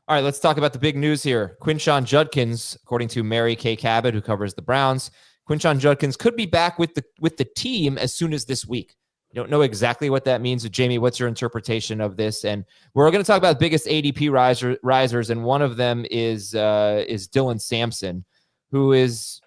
All right, let's talk about the big news here. Quinshon Judkins, according to Mary Kay Cabot, who covers the Browns, Quinshon Judkins could be back with the team as soon as this week. I don't know exactly what that means. Jamie, what's your interpretation of this? And we're going to talk about the biggest ADP risers, and one of them is Dylan Sampson, who is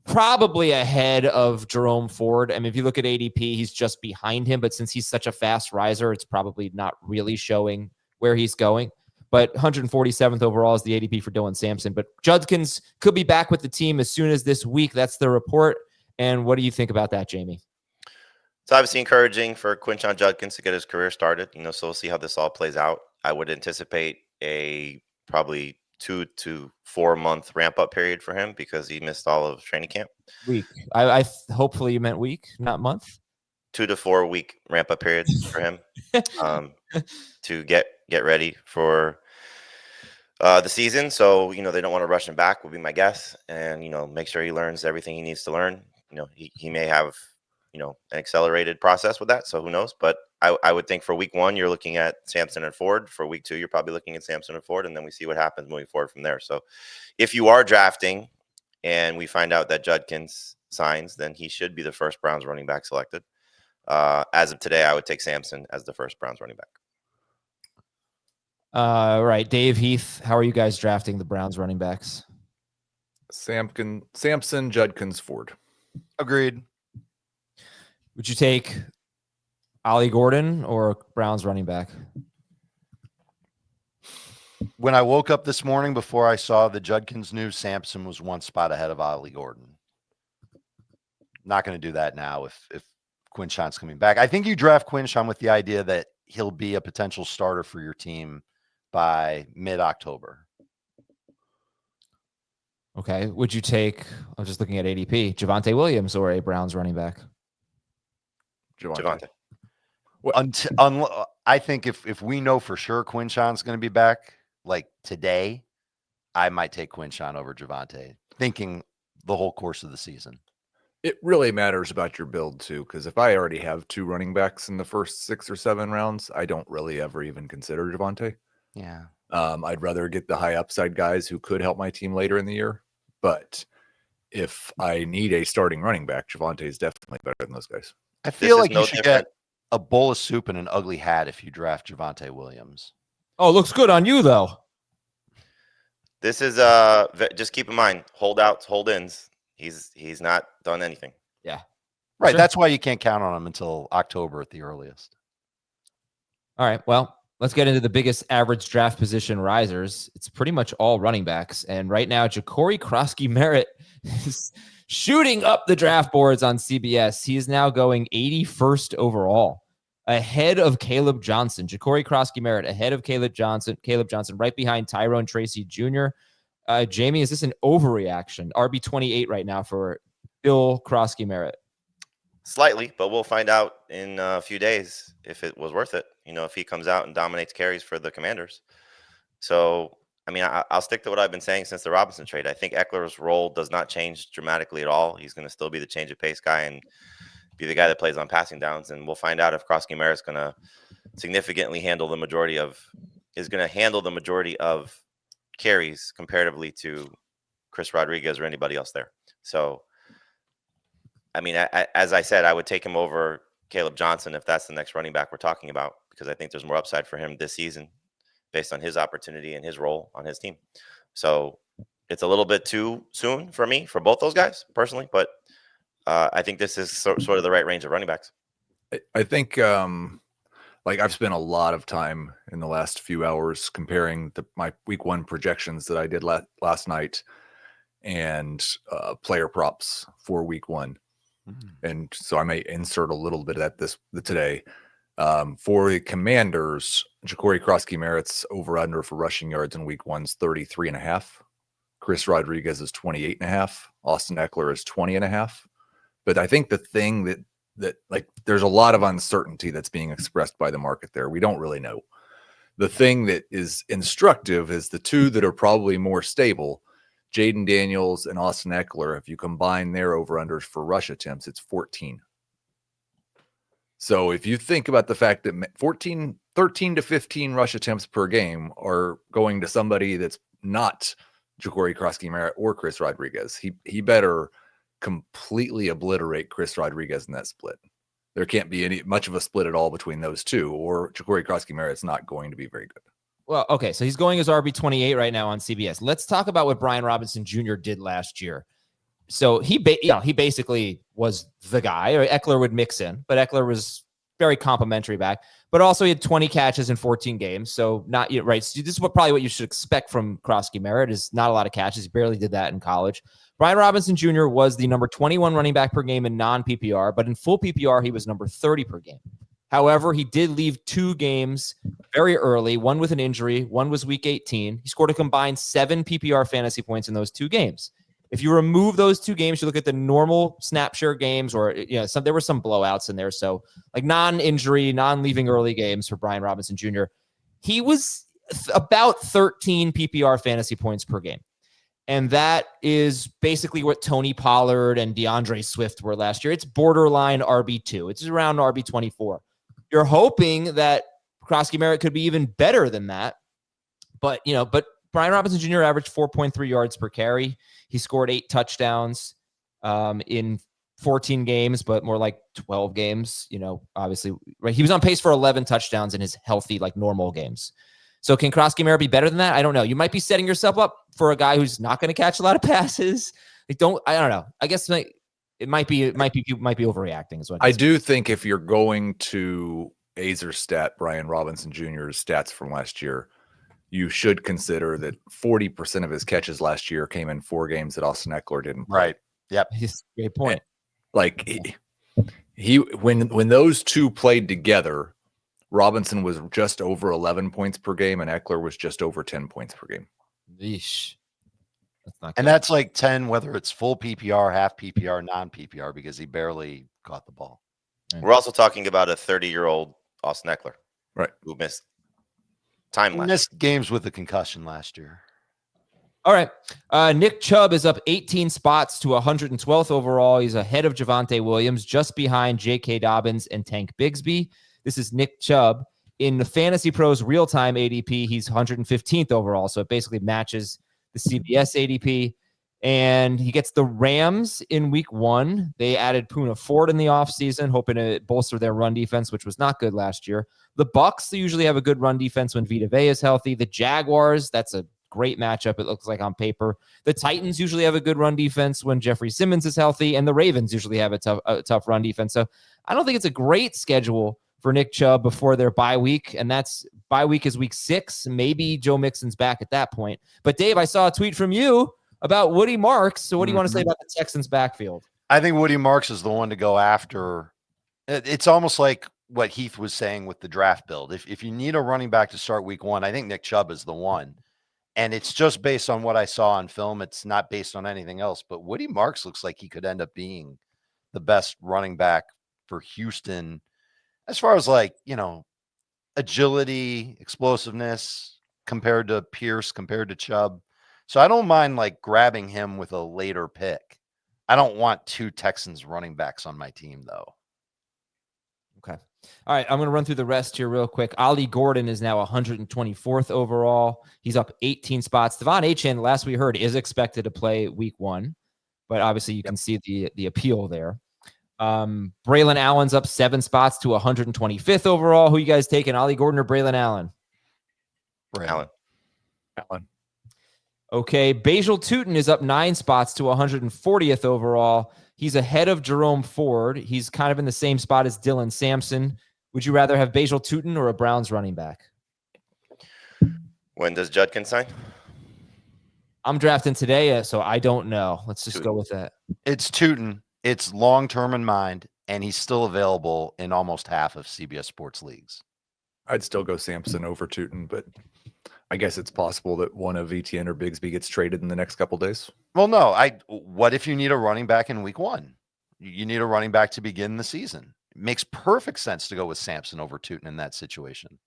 probably ahead of Jerome Ford. I mean, if you look at ADP, he's just behind him, but since he's such a fast riser, it's probably not really showing where he's going. But 147th overall is the ADP for Dylan Sampson. But Judkins could be back with the team as soon as this week. That's the report. And what do you think about that, Jamie? It's obviously encouraging for Quinshon Judkins to get his career started, so we'll see how this all plays out. I would anticipate a probably 2 to 4 month ramp up period for him because he missed all of training camp. Week. I hopefully you meant week, not month. 2 to 4 week ramp up period for him to get ready for the season. So, they don't want to rush him back would be my guess. And, make sure he learns everything he needs to learn. He may have, an accelerated process with that. So who knows? But I would think for week 1, you're looking at Sampson and Ford. For week 2, you're probably looking at Sampson and Ford. And then we see what happens moving forward from there. So if you are drafting and we find out that Judkins signs, then he should be the first Browns running back selected. As of today, I would take Sampson as the first Browns running back. Right. Dave, Heath, how are you guys drafting the Browns running backs? Sampson, Judkins, Ford. Agreed. Would you take Ollie Gordon or Browns running back? When I woke up this morning before I saw the Judkins news, Sampson was one spot ahead of Ollie Gordon. Not going to do that now if Quinshon's coming back. I think you draft Quinshon with the idea that he'll be a potential starter for your team by mid-October. Okay. Would you take, I'm just looking at ADP, Javonte Williams or a Browns running back? Javonte. I think if we know for sure Quinshon's going to be back, like today, I might take Quinshon over Javonte, thinking the whole course of the season. It really matters about your build too, because if I already have 2 running backs in the first 6 or 7 rounds, I don't really ever even consider Javonte. Yeah. I'd rather get the high upside guys who could help my team later in the year. But if I need a starting running back, Javonte is definitely better than those guys. I feel like you should get a bowl of soup and an ugly hat if you draft Javonte Williams. Oh, looks good on you, though. This is just keep in mind, holdouts, hold-ins. He's not done anything. Yeah. Right. Sure. That's why you can't count on him until October at the earliest. All right. Well, let's get into the biggest average draft position risers. It's pretty much all running backs. And right now, Ja'Cory Krosky-Merritt is shooting up the draft boards on CBS. He is now going 81st overall, ahead of Caleb Johnson. Ja'Cory Krosky-Merritt ahead of Caleb Johnson, right behind Tyrone Tracy Jr. Jamie, is this an overreaction? RB28 right now for Bill Krosky-Merritt. Slightly, but we'll find out in a few days if it was worth it. If he comes out and dominates carries for the Commanders. So, I mean, I'll stick to what I've been saying since the Robinson trade. I think Eckler's role does not change dramatically at all. He's going to still be the change of pace guy and be the guy that plays on passing downs. And we'll find out if Krosky-Merritt's going to significantly handle the majority of carries comparatively to Chris Rodriguez or anybody else there. So, I mean, as I said, I would take him over Caleb Johnson if that's the next running back we're talking about, because I think there's more upside for him this season based on his opportunity and his role on his team. So it's a little bit too soon for me for both those guys personally, but I think this is sort of the right range of running backs. I think I've spent a lot of time in the last few hours comparing my week 1 projections that I did last night and player props for week 1. And so I may insert a little bit of that today. For the Commanders, Ja'Cory Krosky-Merritt's over-under for rushing yards in week 1's 33.5. Chris Rodriguez is 28.5. Austin Eckler is 20.5. But I think the thing that there's a lot of uncertainty that's being expressed by the market there. We don't really know. The thing that is instructive is the 2 that are probably more stable, Jaden Daniels and Austin Eckler. If you combine their over-unders for rush attempts, it's 14. So if you think about the fact that 14 13 to 15 rush attempts per game are going to somebody that's not Ja'Cory Krosky-Merritt or Chris Rodriguez. He better completely obliterate Chris Rodriguez in that split. There can't be any much of a split at all between those two, or Ja'Cory Krosky-Merritt's not going to be very good. Well, okay, so he's going as RB28 right now on CBS. Let's talk about what Brian Robinson Jr. did last year. So he basically was the guy. Or Eckler would mix in, but Eckler was very complimentary back. But also he had 20 catches in 14 games, so not yet right. So this is probably what you should expect from Krosky-Merritt is not a lot of catches. He barely did that in college. Brian Robinson Jr. was the number 21 running back per game in non-PPR, but in full PPR he was number 30 per game. However, he did leave 2 games very early, one with an injury, one was week 18. He scored a combined 7 PPR fantasy points in those 2 games. If you remove those 2 games, you look at the normal snap share games, or there were some blowouts in there. So like non-injury, non-leaving early games for Brian Robinson Jr. He was about 13 PPR fantasy points per game. And that is basically what Tony Pollard and DeAndre Swift were last year. It's borderline RB2. It's around RB24. You're hoping that Krosky-Merritt could be even better than that. But Brian Robinson Jr. averaged 4.3 yards per carry. He scored 8 touchdowns in 14 games, but more like 12 games. Obviously, right? He was on pace for 11 touchdowns in his healthy, like normal games. So can Krosky-Merritt be better than that? I don't know. You might be setting yourself up for a guy who's not going to catch a lot of passes. I don't know. I guess it might be overreacting is what I do think if you're going to Azer's stat, Brian Robinson Jr.'s stats from last year, you should consider that 40% of his catches last year came in 4 games that Austin Eckler didn't play. Right. Yep. Great point. Like he when those two played together, Robinson was just over 11 points per game, and Eckler was just over 10 points per game. Yeesh. That's not good. And that's like 10, whether it's full PPR, half PPR, non-PPR, because he barely caught the ball. We're also talking about a 30-year-old Austin Eckler, right? Who missed time He last missed games with a concussion last year. All right. Nick Chubb is up 18 spots to 112th overall. He's ahead of Javonte Williams, just behind J.K. Dobbins and Tank Bigsby. This is Nick Chubb. In the Fantasy Pros real-time ADP, he's 115th overall, so it basically matches the CBS ADP. And he gets the Rams in week 1. They added Poona Ford in the offseason, hoping to bolster their run defense, which was not good last year. The Bucs, they usually have a good run defense when Vita Vea is healthy. The Jaguars, that's a great matchup, it looks like on paper. The Titans usually have a good run defense when Jeffrey Simmons is healthy, and the Ravens usually have a tough run defense. So I don't think it's a great schedule for Nick Chubb before their bye week, and that's bye week is week 6. Maybe Joe Mixon's back at that point. But Dave, I saw a tweet from you about Woody Marks. So what do you want to say about the Texans backfield? I think Woody Marks is the one to go after. It's almost like what Heath was saying with the draft build. If you need a running back to start week 1, I think Nick Chubb is the one. And it's just based on what I saw on film. It's not based on anything else. But Woody Marks looks like he could end up being the best running back for Houston as far as agility, explosiveness compared to Pierce, compared to Chubb. So I don't mind grabbing him with a later pick. I don't want 2 Texans running backs on my team, though. Okay. All right. I'm going to run through the rest here real quick. Ollie Gordon is now 124th overall. He's up 18 spots. Devon Achane, last we heard, is expected to play week 1, but obviously you can see the appeal there. Braylon Allen's up 7 spots to 125th overall. Who you guys taking, Ollie Gordon or Braylon Allen? Allen. Okay, Bajal Tootin is up 9 spots to 140th overall. He's ahead of Jerome Ford. He's kind of in the same spot as Dylan Sampson. Would you rather have Bajal Tootin or a Browns running back? When does Judkins sign? I'm drafting today, so I don't know. Let's just go with that. It's Tootin. It's long-term in mind, and he's still available in almost half of CBS Sports leagues. I'd still go Sampson over Tootin, but I guess it's possible that one of Etienne or Bigsby gets traded in the next couple days. Well, no. What if you need a running back in week 1? You need a running back to begin the season. It makes perfect sense to go with Sampson over Tootin in that situation.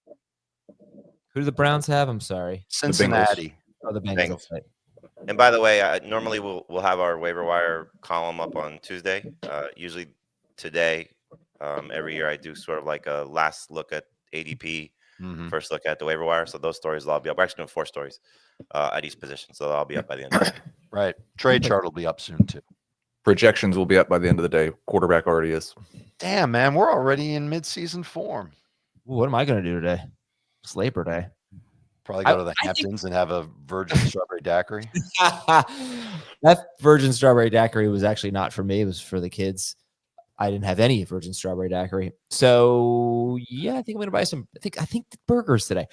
Who do the Browns have? I'm sorry. Cincinnati. The Bengals. Right. And by the way, normally we'll have our waiver wire column up on Tuesday. Usually today, every year I do sort of like a last look at ADP first look at the waiver wire. So those stories will all be up. We're actually doing 4 stories at each position, so they'll all be up by the end of the day. Right. Trade chart will be up soon too. Projections will be up by the end of the day. Quarterback already is. Damn, man, we're already in mid-season form. Ooh, what am I going to do today? It's Labor Day. Probably go to the Hamptons and have a virgin strawberry daiquiri. That virgin strawberry daiquiri was actually not for me. It was for the kids. I didn't have any virgin strawberry daiquiri. So yeah, I think I'm going to buy some. I think the burgers today.